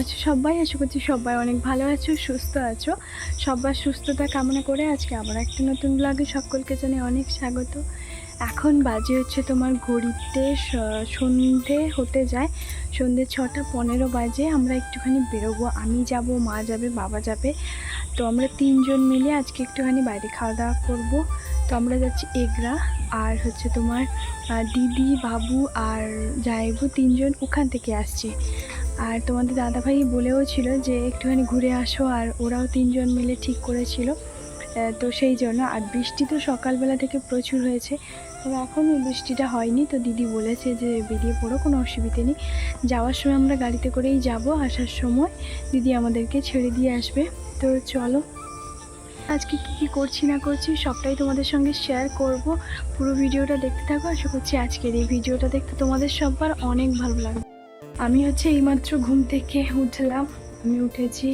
আছো সবাই? আশা করছি সবাই অনেক ভালো আছো, সুস্থ আছো। সবার সুস্থতা কামনা করে আজকে আবার একটা নতুন ব্লগে সকলকে জানাই অনেক স্বাগত। এখন বাজে হচ্ছে তোমার ঘড়িতে সন্ধে হতে যায়, সন্ধে 6:15 বাজে। আমরা একটুখানি বেরোবো, আমি যাব, মা যাবে, বাবা যাবে। তো আমরা তিনজন মিলে আজকে একটুখানি বাইরে খাওয়া দাওয়া করবো। তো আমরা যাচ্ছি এগরা, আর হচ্ছে তোমার দিদি, বাবু আর জাইবু তিনজন ওখান থেকে আসছে। আর তোমাদের দাদাভাই বলেও ছিল যে একটুখানি ঘুরে আসো, আর ওরাও তিনজন মিলে ঠিক করেছিল। তো সেই জন্য, আর বৃষ্টি তো সকালবেলা থেকে প্রচুর হয়েছে, তবে এখন ওই বৃষ্টিটা হয়নি। তো দিদি বলেছে যে বেরিয়ে পড়ো, কোনো অসুবিধে নেই। যাওয়ার সময় আমরা গাড়িতে করেই যাব, আসার সময় দিদি আমাদেরকে ছেড়ে দিয়ে আসবে। তো চলো, আজকে কী করছি না করছি সবটাই তোমাদের সঙ্গে শেয়ার করব। পুরো ভিডিওটা দেখতে থাকো। আশা করছি আজকের এই ভিডিওটা দেখতে তোমাদের সবার অনেক ভালো লাগবে। আমি হচ্ছে এইমাত্র ঘুম থেকে উঠলাম। আমি উঠেছি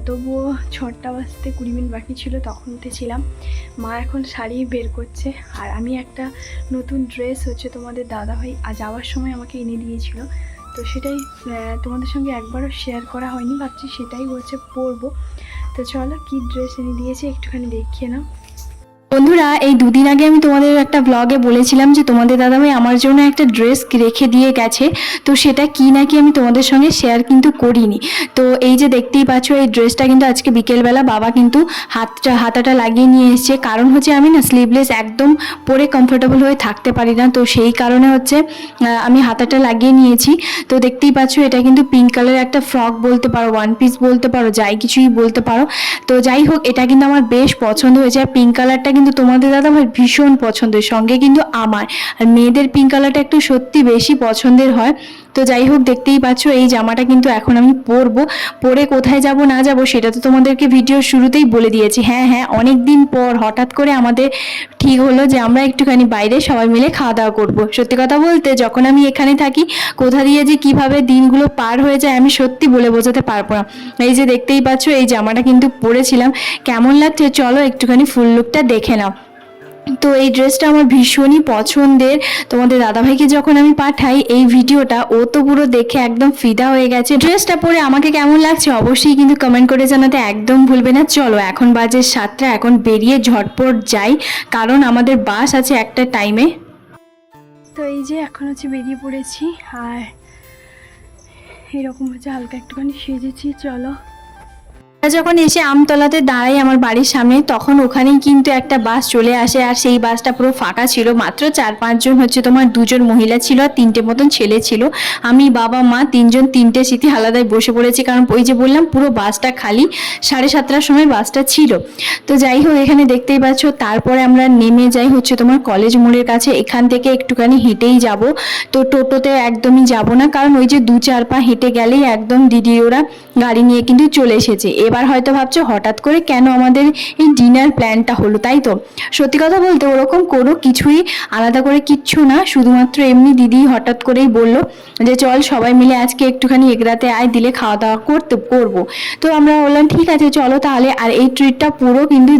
তবুও 6টা বাজতে 20 মিনিট বাকি ছিল, তখন উঠেছিলাম। মা এখন শাড়ি বের করছে, আর আমি একটা নতুন ড্রেস হচ্ছে তোমাদের দাদাভাই যাওয়ার সময় আমাকে এনে দিয়েছিল। তো সেটাই তোমাদের সঙ্গে একবারও শেয়ার করা হয়নি, ভাবছি সেটাই হচ্ছে পরবো। তো চলো, কী ড্রেস এনে দিয়েছে একটুখানি দেখিয়ে নাও। বন্ধুরা, এই দুদিন আগে আমি তোমাদের একটা ব্লগে বলেছিলাম যে তোমাদের দাদাভাই আমার জন্য একটা ড্রেস রেখে দিয়ে গেছে। তো সেটা কি নাকি আমি তোমাদের সঙ্গে শেয়ার কিন্তু করিনি। তো এই যে দেখতেই পাচ্ছ, এই ড্রেসটা কিন্তু আজকে বিকেলবেলা বাবা কিন্তু হাতাটা লাগিয়ে নিয়ে এসছে। কারণ হচ্ছে আমি না স্লিভলেস একদম পরে কমফোর্টেবল হয়ে থাকতে পারি না, তো সেই কারণে হচ্ছে আমি হাতাটা লাগিয়ে নিয়েছি। তো দেখতেই পাচ্ছ, এটা কিন্তু পিঙ্ক কালারের একটা ফ্রক বলতে পারো, ওয়ান পিস বলতে পারো, যাই কিছুই বলতে পারো। তো যাই হোক, এটা কিন্তু আমার বেশ পছন্দ হয়েছে। আর পিঙ্ক কালারটা কিন্তু তোমাদের দাদাভাই ভীষণ পছন্দের, সঙ্গে কিন্তু আমার। আর মেয়েদের পিঙ্ক কালারটা একটু সত্যি বেশি পছন্দের হয়। তো যাই হোক, দেখতেই পাচ্ছ এই জামাটা কিন্তু এখন আমি পরবো। পরে কোথায় যাব না যাব সেটা তো তোমাদেরকে ভিডিওর শুরুতেই বলে দিয়েছি। হ্যাঁ, অনেক দিন পর হঠাৎ করে আমাদের ঠিক হলো যে আমরা একটুখানি বাইরে সবাই মিলে খাওয়া দাওয়া করবো। সত্যি কথা বলতে, যখন আমি এখানে থাকি, কোথা দিয়ে যে কিভাবে দিনগুলো পার হয়ে যায় আমি সত্যি বলে বোঝাতে পারবো না। এই যে দেখতেই পাচ্ছ, এই জামাটা কিন্তু পরেছিলাম। কেমন লাগছে চলো একটুখানি ফুল লুকটা দেখে নাও। তো এই ড্রেসটা আমার ভীষণই পছন্দের। তোমাদের দাদাভাইকে যখন আমি পাঠাই এই ভিডিওটা, ও তো পুরো দেখে একদম ফিদা হয়ে গেছে। ড্রেসটা পরে আমাকে কেমন লাগছে অবশ্যই কিন্তু কমেন্ট করে জানাতে একদম ভুলবে না। চলো, এখন বাজে 7টা, এখন বেরিয়ে ঝটপট যাই, কারণ আমাদের বাস আছে একটা টাইমে। তো এই যে এখন হচ্ছে বেরিয়ে পড়েছি, আর এরকম হচ্ছে হালকা একটুখানি সেজেছি। চলো, যখন এসে আমতলাতে দাঁড়াই আমার বাড়ির সামনে, তখন ওখানেই কিন্তু একটা বাস চলে আসে। আর সেই বাসটা পুরো ফাঁকা ছিল, মাত্র 4-5 জন হচ্ছে তোমার 2জন মহিলা ছিল আর 3টে মতন ছেলে ছিল। আমি, বাবা, মা তিনজন 3টে সিটে আলাদায় বসে পড়েছি, কারণ ওই যে বললাম পুরো বাসটা খালি। 7:30টার সময় বাসটা ছিল। তো যাই হোক, এখানে দেখতেই পাচ্ছ, তারপরে আমরা নেমে যাই হচ্ছে তোমার কলেজ মোড়ের কাছে। এখান থেকে একটুখানি হেঁটেই যাব। তো টোটোতে একদমই যাব না, কারণ ওই যে 2-4 পা হেঁটে গেলেই একদম দিদি ওরা গাড়ি নিয়ে কিন্তু চলে এসেছে। এবার হয়তো ভাবছো হঠাৎ করে কেন আমাদের এই ডিনার প্ল্যানটা হলো, তাই তো? সত্যি কথা বলতে ওরকম কোনো কিছুই আলাদা করে কিচ্ছু না, শুধুমাত্র এমনি দিদি হঠাৎ করেই বললো যে চল সবাই মিলে আজকে একটুখানি এগরাতে আয়, দিলে খাওয়া দাওয়া করবো। তো আমরা বললাম ঠিক আছে চলো তাহলে। আর এই ট্রিটটা পুরো কিন্তু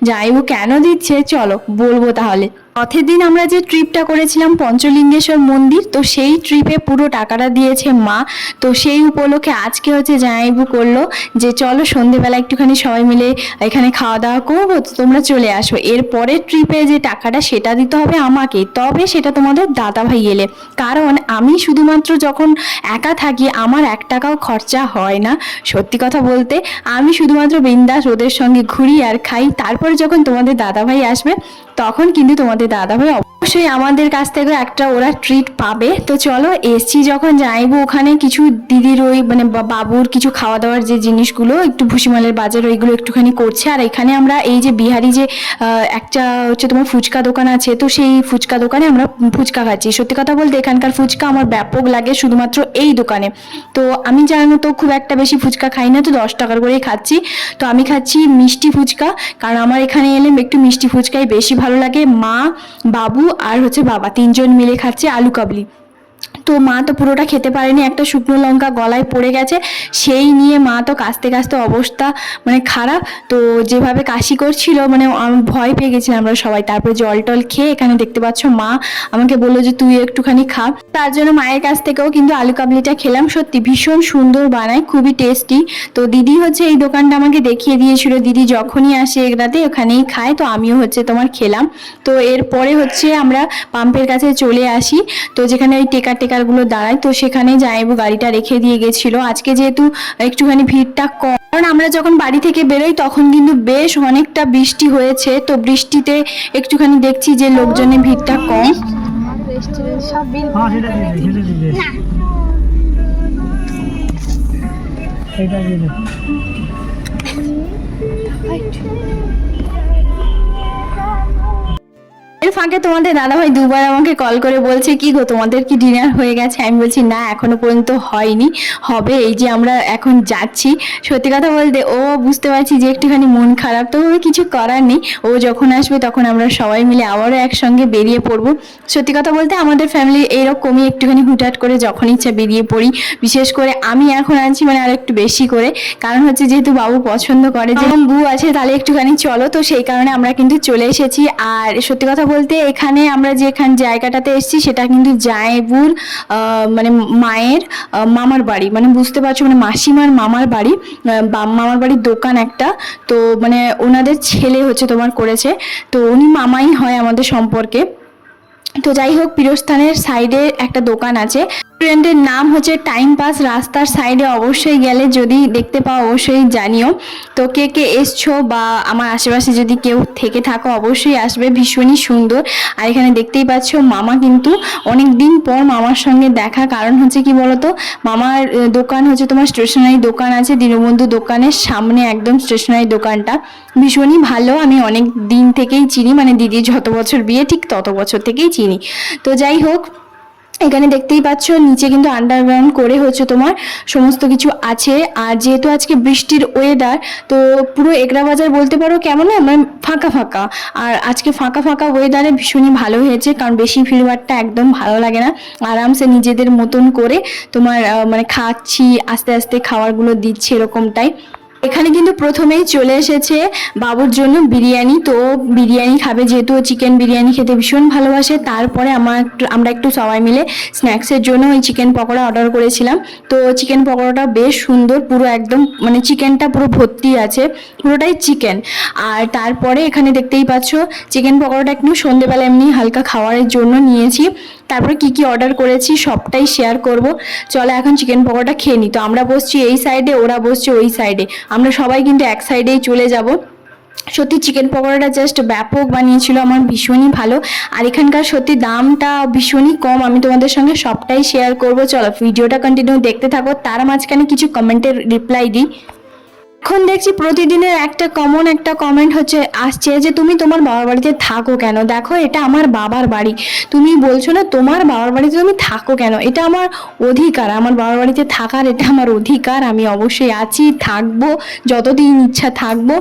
জাইবু কেন দিচ্ছে চলো বলবো তাহলে। রথের দিন আমরা যে ট্রিপটা করেছিলাম পঞ্চলিঙ্গেশ্বর মন্দির, তো সেই ট্রিপে পুরো টাকাটা দিয়েছে মা। তো সেই উপলক্ষে আজকে হচ্ছে জামাইবু করলো যে চলো সন্ধেবেলা একটুখানি সবাই মিলে এখানে খাওয়া দাওয়া করবো, তো তোমরা চলে আসো। এর পরের ট্রিপে যে টাকাটা সেটা দিতে হবে আমাকে, তবে সেটা তোমাদের দাদাভাই এলে। কারণ আমি শুধুমাত্র যখন একা থাকি আমার 1 টাকাও খরচা হয় না। সত্যি কথা বলতে আমি শুধুমাত্র বিন্দাস ওদের সঙ্গে ঘুরি আর খাই। তারপরে যখন তোমাদের দাদাভাই আসবে তখন কিন্তু তোমাদের দাদাভাই অবশ্যই আমাদের কাছ থেকে একটা ওরা ট্রিট পাবে। তো চলো, এসছি যখন যাইবো, ওখানে কিছু দিদির ওই মানে বাবুর কিছু খাওয়া দাওয়ার যে জিনিসগুলো একটু ভুসিমালের বাজার ওইগুলো একটুখানি করছে। আর এখানে আমরা এই যে বিহারি যে একটা হচ্ছে তোমার ফুচকা দোকান আছে, তো সেই ফুচকা দোকানে আমরা ফুচকা খাচ্ছি। সত্যি কথা বলতে এখানকার ফুচকা আমার ব্যাপক লাগে, শুধুমাত্র এই দোকানে। তো আমি জানো তো খুব একটা বেশি ফুচকা খাই না, তো 10 টাকার করেই খাচ্ছি। তো আমি খাচ্ছি মিষ্টি ফুচকা, কারণ আমার এখানে এলে একটু মিষ্টি ফুচকাই বেশি ভালো লাগে। মা, বাবু আর হচ্ছে বাবা 3জন মিলে খাচ্ছে আলু কাবলি। তো মা তো পুরোটা খেতে পারেনি, একটা শুকনো লঙ্কা গলায় পড়ে গেছে, সেই নিয়ে মা তো কাশতে কাশতে অবস্থা মানে খারাপ। তো যেভাবে কাশি করছিল মানে আমি ভয় পেয়ে গেছিলাম আমরা সবাই। তারপরে জল টল খেয়ে এখানে দেখতে পাচ্ছ মা আমাকে বললো যে তুই একটুখানি খা। তার জন্য মায়ের কাছ থেকেও কিন্তু আলু কাবলিটা খেলাম। সত্যি ভীষণ সুন্দর বানায়, খুবই টেস্টি। তো দিদি হচ্ছে এই দোকানটা আমাকে দেখিয়ে দিয়েছিল, দিদি যখনই আসে এগরাতে ওখানেই খায়। তো আমিও হচ্ছে তোমার খেলাম। তো এরপরে হচ্ছে আমরা পাম্পের কাছে চলে আসি, তো যেখানে ওই টেকারগুলো দাঁড়ায়, তো সেখানে যাইবো গাড়িটা রেখে দিয়ে গেছিল। আজকে যেহেতু একটুখানি ভিড়টা কম, কারণ আমরা যখন বাড়ি থেকে বেরোই তখন কিন্তু বেশ অনেকটা বৃষ্টি হয়েছে। তো বৃষ্টিতে একটুখানি দেখছি যে লোকজনের ভিড়টা কম। এর ফাঁকে তোমাদের দাদাভাই দুবার আমাকে কল করে বলছে কি গো তোমাদের কি ডিনার হয়ে গেছে? আমি বলছি না এখনো পর্যন্ত হয়নি, হবে, এই যে আমরা এখন যাচ্ছি। সত্যি কথা বলতে ও বুঝতে পারছি যে একটুখানি মন খারাপ, তো কিছু করার নেই, ও যখন আসবে তখন আমরা সবাই মিলে আবারও একসঙ্গে বেরিয়ে পড়বো। সত্যি কথা বলতে আমাদের ফ্যামিলি এইরকমই, একটুখানি হুটহাট করে যখন ইচ্ছা বেরিয়ে পড়ি। বিশেষ করে আমি এখন আনছি মানে আর একটু বেশি করে, কারণ হচ্ছে যেহেতু বাবু পছন্দ করে যেমন বউ আছে তাহলে একটুখানি চলো, তো সেই কারণে আমরা কিন্তু চলে এসেছি। আর সত্যি কথা বলতে এখানে আমরা যেখানে জায়গাটাতে এসেছি সেটা কিন্তু জায়বুর মানে মায়ের মামার বাড়ি, মানে বুঝতে পারছো মানে মাসিমার মামার বাড়ি, মামার বাড়ির দোকান একটা। তো মানে ওনাদের ছেলে হচ্ছে তোমার করেছে, তো উনি মামাই হয় আমাদের সম্পর্কে। তো যাই হোক, পীরস্থানের সাইডে একটা দোকান আছে, রেস্টুরেন্টের নাম হচ্ছে টাইম পাস। রাস্তার সাইডে অবশ্যই গেলে যদি দেখতে পাও অবশ্যই জানিও। তো কে কে এসছো বা আমার আশেপাশে যদি কেউ থেকে থাকো অবশ্যই আসবে, ভীষণই সুন্দর। আর এখানে দেখতেই পাচ্ছ মামা কিন্তু অনেক দিন পর মামার সঙ্গে দেখা, কারণ হচ্ছে কি বলতো মামার দোকান হচ্ছে তোমার স্টেশনারি দোকান আছে, দীনবন্ধু দোকানের সামনে একদম স্টেশনারি দোকানটা, ভীষণই ভালো। আমি অনেক দিন থেকেই চিনি, মানে দিদি যত বছর বিয়ে ঠিক তত বছর থেকেই চিনি। তো যাই হোক, এখানে দেখতেই পাচ্ছ নিচে কিন্তু আন্ডারগ্রাউন্ড করে হচ্ছে তোমার সমস্ত কিছু আছে। আর যেহেতু আজকে বৃষ্টির ওয়েদার, তো পুরো এগরা বাজার বলতে পারো কেমন না মানে ফাঁকা ফাঁকা। আর আজকে ফাঁকা ফাঁকা ওয়েদারে ভীষণই ভালো হয়েছে, কারণ বেশি ভিড়ভাড়টা একদম ভালো লাগে না। আরামসে নিজেদের মতন করে তোমার মানে খাচ্ছি, আস্তে আস্তে খাবারগুলো দিচ্ছে এরকমটাই। এখানে কিন্তু প্রথমেই চলে এসেছে বাবুর জন্য বিরিয়ানি। তো বিরিয়ানি খাবে, যেহেতু চিকেন বিরিয়ানি খেতে ভীষণ ভালোবাসে। তারপরে আমরা একটু সবাই মিলে স্ন্যাক্সের জন্য ওই চিকেন পকোড়া অর্ডার করেছিলাম। তো চিকেন পকোড়াটা বেশ সুন্দর, পুরো একদম মানে চিকেনটা পুরো ভর্তি আছে, পুরোটাই চিকেন। আর তারপরে এখানে দেখতেই পাচ্ছ চিকেন পকোড়াটা একটু সন্ধেবেলা এমনি হালকা খাওয়ারের জন্য নিয়েছি। তারপরে কি কি অর্ডার করেছি সবটাই শেয়ার করব। চলো এখন চিকেন পকোড়াটা খেয়ে নিই। তো আমরা বসছি এই সাইডে, ওরা বসছে ওই সাইডে, আমরা সবাই কিন্তু এক সাইডেই চলে যাব। সত্যি চিকেন পকোড়াটা জাস্ট ব্যাপক বানিয়েছিল, আমার ভীষণই ভালো। আর এখানকার সত্যি দামটা ভীষণই কম, আমি তোমাদের সঙ্গে সবটাই শেয়ার করব। চলো ভিডিওটা কন্টিনিউ দেখতে থাকো, তার মাঝখানে কিছু কমেন্টের রিপ্লাই দিই। এখন দেখছি প্রতিদিনের একটা কমেন্ট হচ্ছে আসছে যে তুমি তোমার বাবার বাড়িতে থাকো কেন? দেখো এটা আমার বাবার বাড়ি, তুমি বলছো না তোমার বাবার বাড়িতে তুমি থাকো কেন? এটা আমার অধিকার, আমার বাবার বাড়িতে থাকার এটা আমার অধিকার। আমি অবশ্যই আছি, থাকবো, যতদিন ইচ্ছা থাকবো।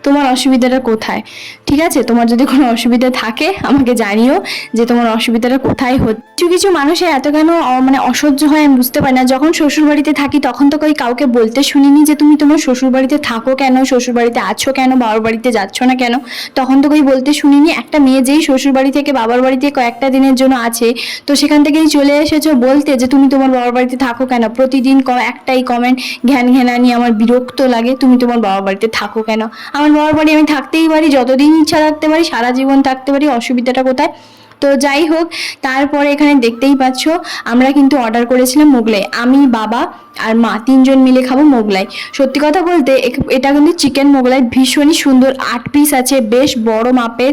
তোমার অসুবিধাটা কোথায়? ঠিক আছে, তোমার যদি কোনো অসুবিধা থাকে আমাকে জানিও যে তোমার অসুবিধাটা কোথায় হচ্ছে। কিছু কিছু মানুষের এত কেন মানে অসহ্য হয় আমি বুঝতে পারি না। যখন শ্বশুর বাড়িতে থাকি তখন তো কাউকে বলতে শুনিনি যে তুমি তোমার শ্বশুর বাড়িতে থাকো কেন, শ্বশুর বাড়িতে আছো কেন, বাবার বাড়িতে যাচ্ছ না কেন, তখন তো বলতে শুনিনি। একটা মেয়ে যেই শ্বশুর বাড়ি থেকে বাবার বাড়িতে কয়েকটা দিনের জন্য আছে, তো সেখান থেকেই চলে এসেছো বলতে যে তুমি তোমার বাবার বাড়িতে থাকো কেন। প্রতিদিন একটাই কমেন্ট, ঘ্যানঘ্যানানি, আমার বিরক্ত লাগে। তুমি তোমার বাবার বাড়িতে থাকো কেন? আমার বাবার বাড়ি আমি থাকতেই পারি, যতদিন ইচ্ছা থাকতে পারি, সারা জীবন থাকতে পারি, অসুবিধাটা কোথায়? তো যাই হোক, তারপরে এখানে দেখতেই পাচ্ছ আমরা কিন্তু অর্ডার করেছিলাম মোগলাই, আমি বাবা আর মা তিনজন মিলে খাবো মোগলাই। সত্যি কথা বলতে এটা কিন্তু চিকেন মোগলাই, ভীষণই সুন্দর, 8 পিস আছে, বেশ বড় মাপের।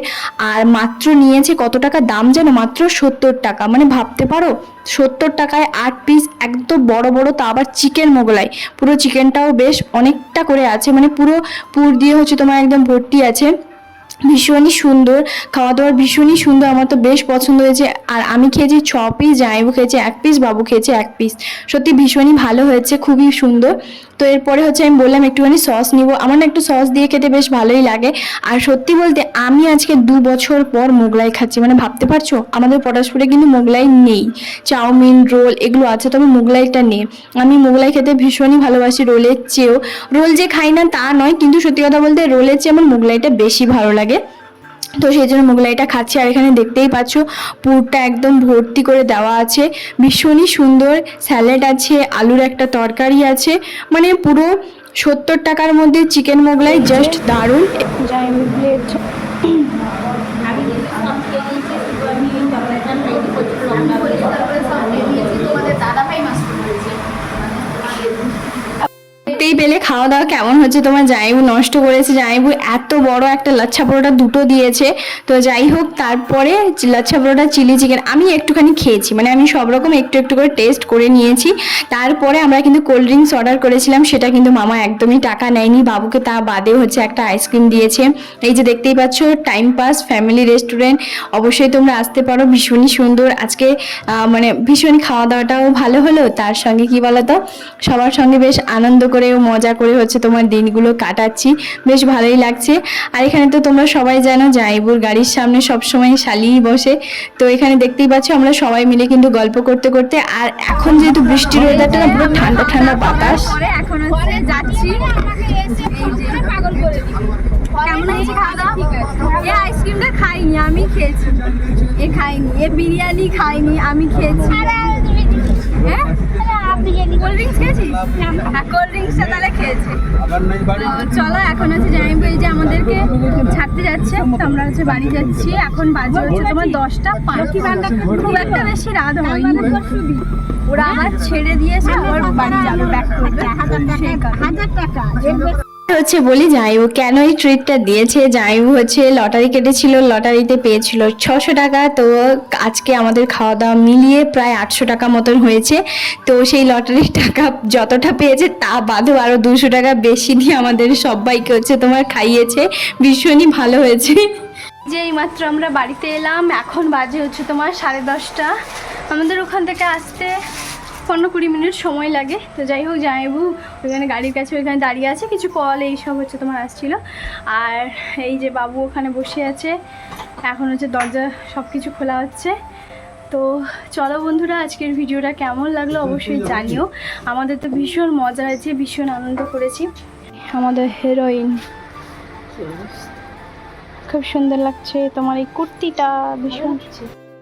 আর মাত্র নিয়েছে কত টাকা দাম জানো? মাত্র 70 টাকা। মানে ভাবতে পারো 70 টাকায় 8 পিস, একদম বড় বড়, তা আবার চিকেন মোগলাই। পুরো চিকেনটাও বেশ অনেকটা করে আছে, মানে পুরো পুর দিয়ে হচ্ছে তোমার একদম ভর্তি আছে। ভীষণই সুন্দর, খাওয়া দাওয়ার ভীষণই সুন্দর, আমার তো বেশ পছন্দ হয়েছে। আর আমি খেয়েছি 6 পিস, জামাইবু খেয়েছে 1 পিস, বাবু খেয়েছে 1 পিস। সত্যি ভীষণই ভালো হয়েছে, খুবই সুন্দর। তো এরপরে হচ্ছে আমি বললাম একটুখানি সস নিব, আমার না একটু সস দিয়ে খেতে বেশ ভালোই লাগে। আর সত্যি বলতে আমি আজকে 2 বছর পর মোগলাই খাচ্ছি, মানে ভাবতে পারছো আমাদের পটাশপুরে কিন্তু মোগলাই নেই, চাউমিন রোল এগুলো আছে তবে মোগলাইটা নেই। আমি মোগলাই খেতে ভীষণই ভালোবাসি, রোলের চেয়েও। রোল যে খাই না তা নয়, কিন্তু সত্যি কথা বলতে রোলের চেয়ে আমার মোগলাইটা বেশি ভালো লাগে। তো সেই জন্য মোগলাইটা খাচ্ছি। আর এখানে দেখতেই পাচ্ছ পুরটা একদম ভর্তি করে দেওয়া আছে, ভীষণই সুন্দর। স্যালাড আছে, আলুর একটা তরকারি আছে, মানে পুরো 70 টাকার মধ্যে চিকেন মোগলাই জাস্ট দারুণ। যাই প্লেট দেখতেই পেলে খাওয়া দাওয়া কেমন হচ্ছে। তোমার জামাইবু নষ্ট করেছে, জামাইবু এত বড় একটা লাচ্ছা পরোটা দুটো দিয়েছে। তো যাই হোক, তারপরে লাচ্ছা পরোটা চিলি চিকেন আমি একটুখানি খেয়েছি, মানে আমি সব রকম একটু একটু করে টেস্ট করে নিয়েছি। তারপরে আমরা কিন্তু কোল্ড ড্রিঙ্কস অর্ডার করেছিলাম, সেটা কিন্তু মামা একদমই টাকা নেয়নি, বাবুকে তা বাদেও হচ্ছে একটা আইসক্রিম দিয়েছে। এই যে দেখতেই পাচ্ছ টাইম পাস ফ্যামিলি রেস্টুরেন্ট, অবশ্যই তোমরা আসতে পারো, ভীষণই সুন্দর। আজকে মানে ভীষণ খাওয়া দাওয়াটাও ভালো হলো, তার সঙ্গে কি বলতো সবার সঙ্গে বেশ আনন্দ করে মজা করে হচ্ছে তোমার দিনগুলো কাটাচ্ছি, বেশ ভালোই লাগছে। আর এখানে তো তোমরা সবাই জানো জামাইবুর গাড়ির সামনে সবসময় শালিই বসে। তো এখানে দেখতেই পাচ্ছ আমরা সবাই মিলে কিন্তু গল্প করতে করতে, আর এখন যেহেতু বৃষ্টির ওয়েদারটা না পুরো ঠান্ডা ঠান্ডা বাতাস। এখন হচ্ছে যাচ্ছি, কেমন হয়েছে খাওয়া দাওয়া? এ আইসক্রিমটা খাইনি, আমি খেয়েছি। এ খাইনি, এ বিরিয়ানি খাইনি, আমি খেয়েছি। হ্যাঁ কোল্ড ড্রিঙ্কস খেয়েছি, হ্যাঁ কোল্ড ড্রিঙ্কসটা তাহলে খেয়েছি। চলো এখন হচ্ছে জামাইবু এই যে আমাদেরকে ছাড়তে যাচ্ছে, তো আমরা হচ্ছে বাড়ি যাচ্ছি। এখন বাজে হচ্ছে তোমার 10:05, খুব একটা বেশি রাত হয়নি। ওরা আবার ছেড়ে দিয়েছে, ওর বাড়ি যাবে, ব্যাক করবে। সেই কারণে হচ্ছে বলি জামাইবু কেন এই ট্রিটটা দিয়েছে। জামাইবু হচ্ছে লটারি কেটেছিল, লটারিতে পেয়েছিল 600 টাকা। তো আজকে আমাদের খাওয়া দাওয়া মিলিয়ে প্রায় 800 টাকা মতন হয়েছে। তো সেই লটারির টাকা যতটা পেয়েছে তা বাদেও আরও 200 টাকা বেশি দিয়ে আমাদের সবাইকে হচ্ছে তোমার খাইয়েছে, ভীষণই ভালো হয়েছে। যে এইমাত্র আমরা বাড়িতে এলাম, এখন বাজে হচ্ছে তোমার 10:30। আমাদের ওখান থেকে আসতে 15-20 মিনিট সময় লাগে। তো যাই হোক, জামাইবু ওইখানে গাড়ির কাছে ওইখানে দাঁড়িয়ে আছে, কিছু কল এইসব হচ্ছে তোমার আসছিলো। আর এই যে বাবু ওখানে বসে আছে, এখন হচ্ছে দরজা সব কিছু খোলা হচ্ছে। তো চলো বন্ধুরা, আজকের ভিডিওটা কেমন লাগলো অবশ্যই জানিও। আমাদের তো ভীষণ মজা হয়েছে, ভীষণ আনন্দ করেছি। আমাদের হিরোইন খুব সুন্দর লাগছে, তোমার এই কুর্তিটা ভীষণ।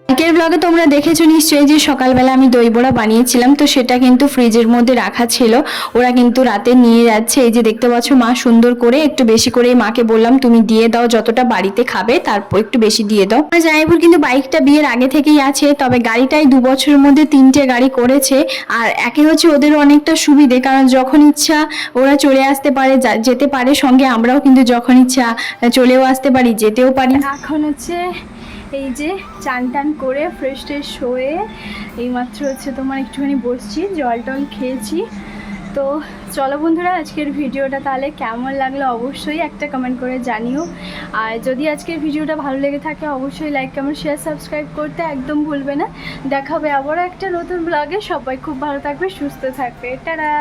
আজকের ব্লগে তোমরা দেখেছো নিশ্চয়ই যে সকালবেলা আমি দই বড়া বানিয়েছিলাম, তো সেটা কিন্তু ফ্রিজের মধ্যে রাখা ছিল, ওরা কিন্তু রাতে নিয়ে যাচ্ছে। এই যে দেখতে পাচ্ছ মা সুন্দর করে একটু বেশি করে মাকে বললাম তুমি দিয়ে দাও, যতটা বাড়িতে খাবে তারপর একটু বেশি দিয়ে দাও। জামাইবুর কিন্তু বাইকটা বিয়ের আগে থেকেই আছে, তবে গাড়িটাই 2 বছরের মধ্যে 3টে গাড়ি করেছে। আর একে হচ্ছে ওদের অনেকটা সুবিধে, কারণ যখন ইচ্ছা ওরা চলে আসতে পারে, যেতে পারে সঙ্গে, আমরাও কিন্তু যখন ইচ্ছা চলেও আসতে পারি, যেতেও পারি। এখন হচ্ছে এই যে চান টান করে ফ্রেশ ট্রেশ হয়ে এইমাত্র হচ্ছে তোমার একটুখানি বসছি, জল টল খেয়েছি। তো চলো বন্ধুরা, আজকের ভিডিওটা তাহলে কেমন লাগলো অবশ্যই একটা কমেন্ট করে জানিও। আর যদি আজকের ভিডিওটা ভালো লেগে থাকে অবশ্যই লাইক কমেন্ট শেয়ার সাবস্ক্রাইব করতে একদম ভুলবে না। দেখা হবে আবারও একটা নতুন ব্লগে। সবাই খুব ভালো থাকবে, সুস্থ থাকবে, টাটা।